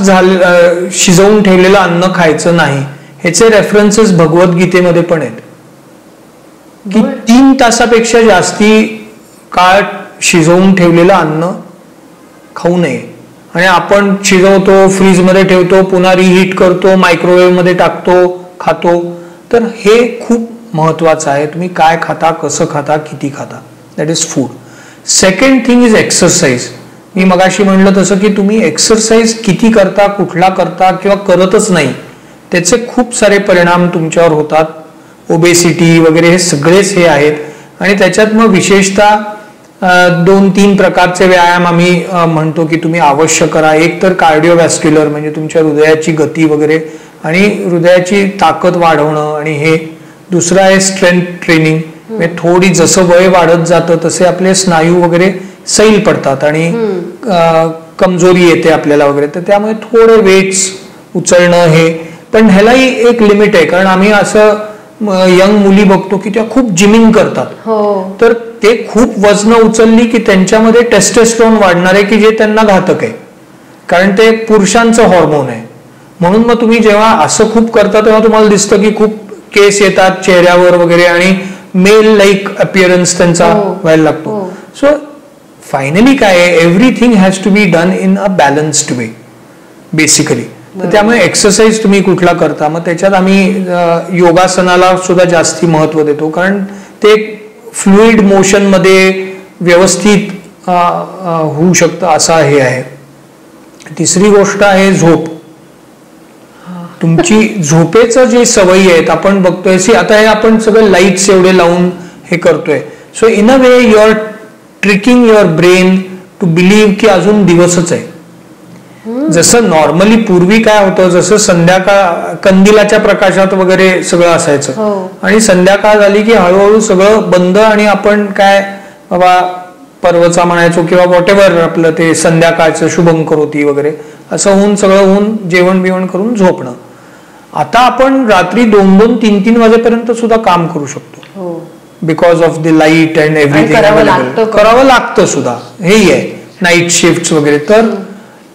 शिजवून ठेवलेलं अन्न खायचं नाही, ह्याचे रेफरन्सेस भगवद्गीतेमध्ये पण आहेत की 3 तासापेक्षा जास्ती काळ शिजवून ठेवलेलं अन्न खाऊ नये. आणि आपण शिजवतो, फ्रीजमध्ये ठेवतो, पुन्हा रिहीट करतो, मायक्रोवेव्ह मध्ये टाकतो, खातो. तर हे खूप महत्वाचं आहे. तुम्ही काय खाता, कसं खाता, किती खाता, that is food. Second thing is exercise. मी मगाशी म्हणलं तसं की तुम्ही एक्सरसाइज किती करता, कुठला करता किंवा करतच नाही त्याचे खूप सारे परिणाम तुमच्यावर होतात. ओबेसिटी वगैरे हे सगळेच हे आहेत. आणि त्याच्यात मग विशेषतः 2-3 प्रकारचे व्यायाम आम्ही म्हणतो की तुम्ही अवश्य करा. एक तर कार्डिओव्हॅस्क्युलर म्हणजे तुमच्या हृदयाची गती वगैरे आणि हृदयाची ताकद वाढवणं, आणि हे दुसरं आहे स्ट्रेंथ ट्रेनिंग. म्हणजे थोडी जसं वय वाढत जातं तसे आपले स्नायू वगैरे सैल पडतात आणि कमजोरी येते आपल्याला वगैरे. तर त्यामुळे थोडे वेट्स उचलणं हे, पण ह्यालाही एक लिमिट आहे. कारण आम्ही असं यंग मुली बघतो की त्या खूप जिमिंग करतात. तर ते खूप वजन उचलली की त्यांच्यामध्ये टेस्टोस्टेरोन वाढणार आहे की जे त्यांना घातक आहे, कारण ते पुरुषांचं हॉर्मोन आहे. म्हणून मग तुम्ही जेव्हा असं खूप करता तेव्हा तुम्हाला दिसतं की खूप केस येतात चेहऱ्यावर वगैरे आणि मेल लाईक अपिअरन्स त्यांचा व्हायला लागतो. सो फायनली काय आहे, everything has to be done in a balanced way basically. तर त्यामुळे एक्सरसाइज तुम्ही कुठला करता, मग त्याच्यात आम्ही योगासनाला सुद्धा जास्ती महत्व देतो, कारण ते फ्लुइड मोशन मध्ये व्यवस्थित होऊ शकतं असं हे आहे. तिसरी गोष्ट आहे झोप. तुमची झोपेचं जे सवयी आहेत आपण बघतोय, आता हे आपण सगळे लाईट्स एवढे लावून हे करतोय. So in a way you are tricking your brain to believe की अजून दिवसच आहे. जसं नॉर्मली पूर्वी काय होतं, जसं संध्याकाळ कंदिलाच्या प्रकाशात वगैरे सगळं असायचं आणि संध्याकाळ झाली की हळूहळू सगळं बंद आणि आपण काय बाबा पर्वचा म्हणायचो किंवा व्हॉट एव्हर आपलं ते संध्याकाळचं शुभंकरोती वगैरे असं होऊन सगळं होऊन जेवण बिवण करून झोपणं. आता आपण रात्री 2-2, 3-3 वाजेपर्यंत सुद्धा काम करू शकतो because of the light and everything. करावं लागतं सुद्धा, हेही आहे नाईट शिफ्ट वगैरे. तर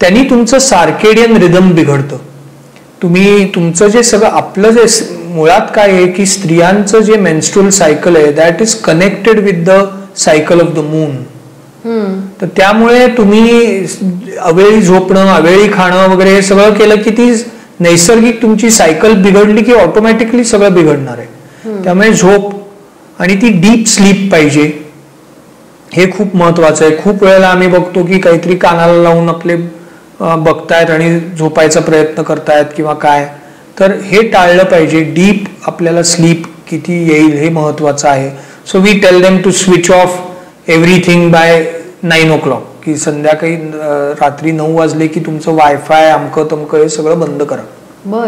त्यांनी तुमचं सार्केडियन रिदम बिघडतं. तुम्ही तुमचं जे सगळं आपलं जे मुळात काय आहे की स्त्रियांचं जे मेन्स्ट्रुअल सायकल आहे that is connected with the cycle of the moon. तर त्यामुळे तुम्ही अवेळी झोपणं, अवेळी खाणं वगैरे हे सगळं केलं की ती नैसर्गिक तुमची सायकल बिघडली की ऑटोमॅटिकली सगळं बिघडणार आहे. त्यामुळे झोप आणि ती डीप स्लीप पाहिजे, हे खूप महत्वाचं आहे. खूप वेळेला आम्ही बघतो की काहीतरी कानाला लावून आपले बघतायत आणि झोपायचा प्रयत्न करतायत किंवा काय, तर हे टाळलं पाहिजे. डीप आपल्याला स्लीप किती येईल हे महत्वाचं आहे. So we tell them to switch off everything by 9 o'clock, की संध्याकाळी रात्री 9 वाजले की तुमचं वायफाय अमकं तमकं हे सगळं बंद करा.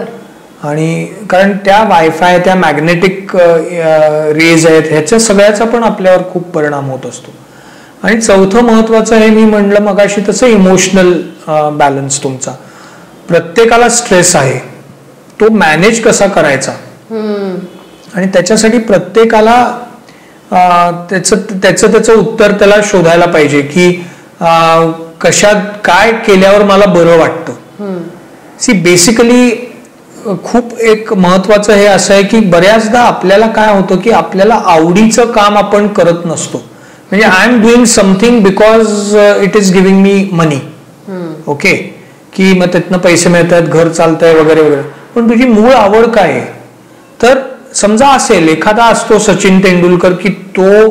आणि कारण त्या वायफाय त्या मॅग्नेटिक रेज आहेत ह्याच्या सगळ्याचा पण आपल्यावर खूप परिणाम होत असतो. आणि चौथं महत्वाचं हे मी म्हणलं मगाशी तसं इमोशनल बॅलन्स तुमचा. प्रत्येकाला स्ट्रेस आहे, तो मॅनेज कसा करायचा आणि त्याच्यासाठी प्रत्येकाला त्याचं उत्तर त्याला शोधायला पाहिजे की कशात काय केल्यावर मला बरं वाटतं. सी बेसिकली खूप एक महत्वाचं हे असं आहे की बऱ्याचदा आपल्याला काय होतं की आपल्याला आवडीचं काम आपण करत नसतो. म्हणजे I am doing something because it is giving me money, okay, की मग त्यातनं पैसे मिळत आहेत, घर चालतंय वगैरे वगैरे. पण तुझी मूळ आवड काय आहे? तर समजा असेल एखादा असतो सचिन तेंडुलकर की तो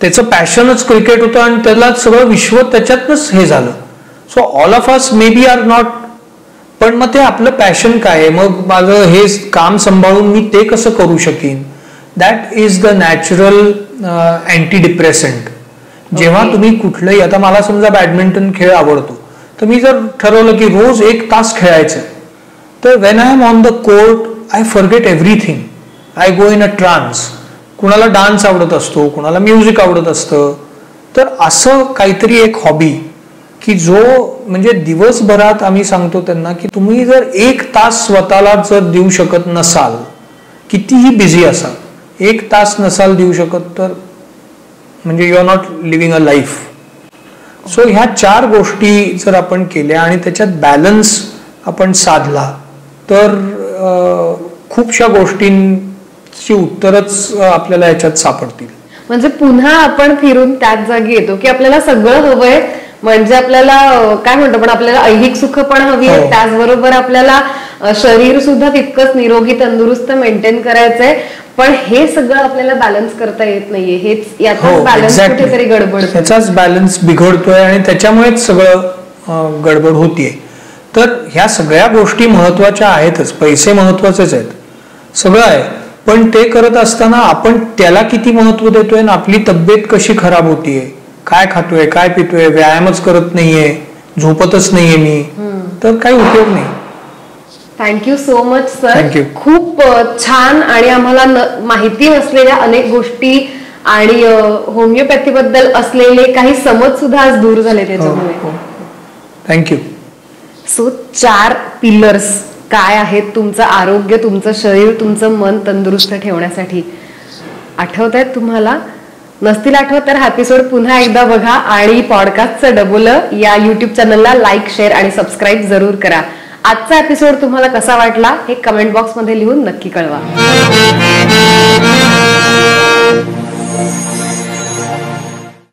त्याचं पॅशनच क्रिकेट होतं आणि त्याला सगळं विश्व त्याच्यातच हे झालं. So all of us may be are not, पण मग ते आपलं पॅशन काय आहे, मग माझं हे काम सांभाळून मी ते कसं करू शकीन. That is the natural antidepressant. जेव्हा तुम्ही कुठलंही, आता मला समजा बॅडमिंटन खेळ आवडतो, तर मी जर ठरवलं की रोज 1 तास खेळायचं, तर when I am on the court I forget everything, I go in a trance. कुणाला डान्स आवडत असतो, कुणाला म्युझिक आवडत असतं. तर असं काहीतरी एक हॉबी की जो म्हणजे दिवसभरात आम्ही सांगतो त्यांना की तुम्ही जर 1 तास स्वतःला जर देऊ शकत नसाल, कितीही बिझी असाल, 1 तास नसाल देऊ शकत, तर म्हणजे you are not living a life. So ह्या 4 गोष्टी जर आपण केल्या आणि त्याच्यात बॅलन्स आपण साधला तर खूपशा गोष्टींची उत्तरच आपल्याला याच्यात सापडतील. म्हणजे पुन्हा आपण फिरून त्याच जागी येतो की आपल्याला सगळं हवंय, म्हणजे आपल्याला काय म्हणतो पण आपल्याला ऐहिक सुख पण हवी आहे, त्याचबरोबर आपल्याला शरीर सुद्धा तितकंच निरोगी तंदुरुस्त मेंटेन करायचंय, पण हे सगळं आपल्याला बॅलन्स करता येत नाहीये. हेच याचाच बॅलन्स कुठेतरी गडबड, त्याचाच बॅलन्स बिघडतोय आणि त्याच्यामुळेच सगळं गडबड होतीये. तर ह्या सगळ्या गोष्टी महत्वाच्या आहेतच, पैसे महत्वाचेच आहेत, सगळं आहे. पण ते करत असताना आपण त्याला किती महत्व देतोय आणि आपली तब्येत कशी खराब होतीये, काय खातोय, काय पितोय, व्यायामच करत नाहीये, झोपतच नाहीये मी, तर काही उपयोग नाही. Thank you so much sir. Thank you. खूप छान आणि आम्हाला माहिती नसलेल्या अनेक गोष्टी आणि होमिओपॅथी बद्दल असलेले काही समज सुद्धा आज दूर झाले त्याच्यामुळे. थँक्यू. सो 4 पिलर्स काय आहेत तुमचं आरोग्य, तुमचं शरीर, तुमचं मन तंदुरुस्त ठेवण्यासाठी, आठवत आहेत तुम्हाला? नसतील आठवत तर हा एपिसोड पुन्हा एकदा बघा आणि पॉडकास्टचं डबोल या युट्यूब चॅनलला लाईक, शेअर आणि सबस्क्राईब जरूर करा. आजचा एपिसोड तुम्हाला कसा वाटला हे कमेंट बॉक्स मध्ये लिहून नक्की कळवा.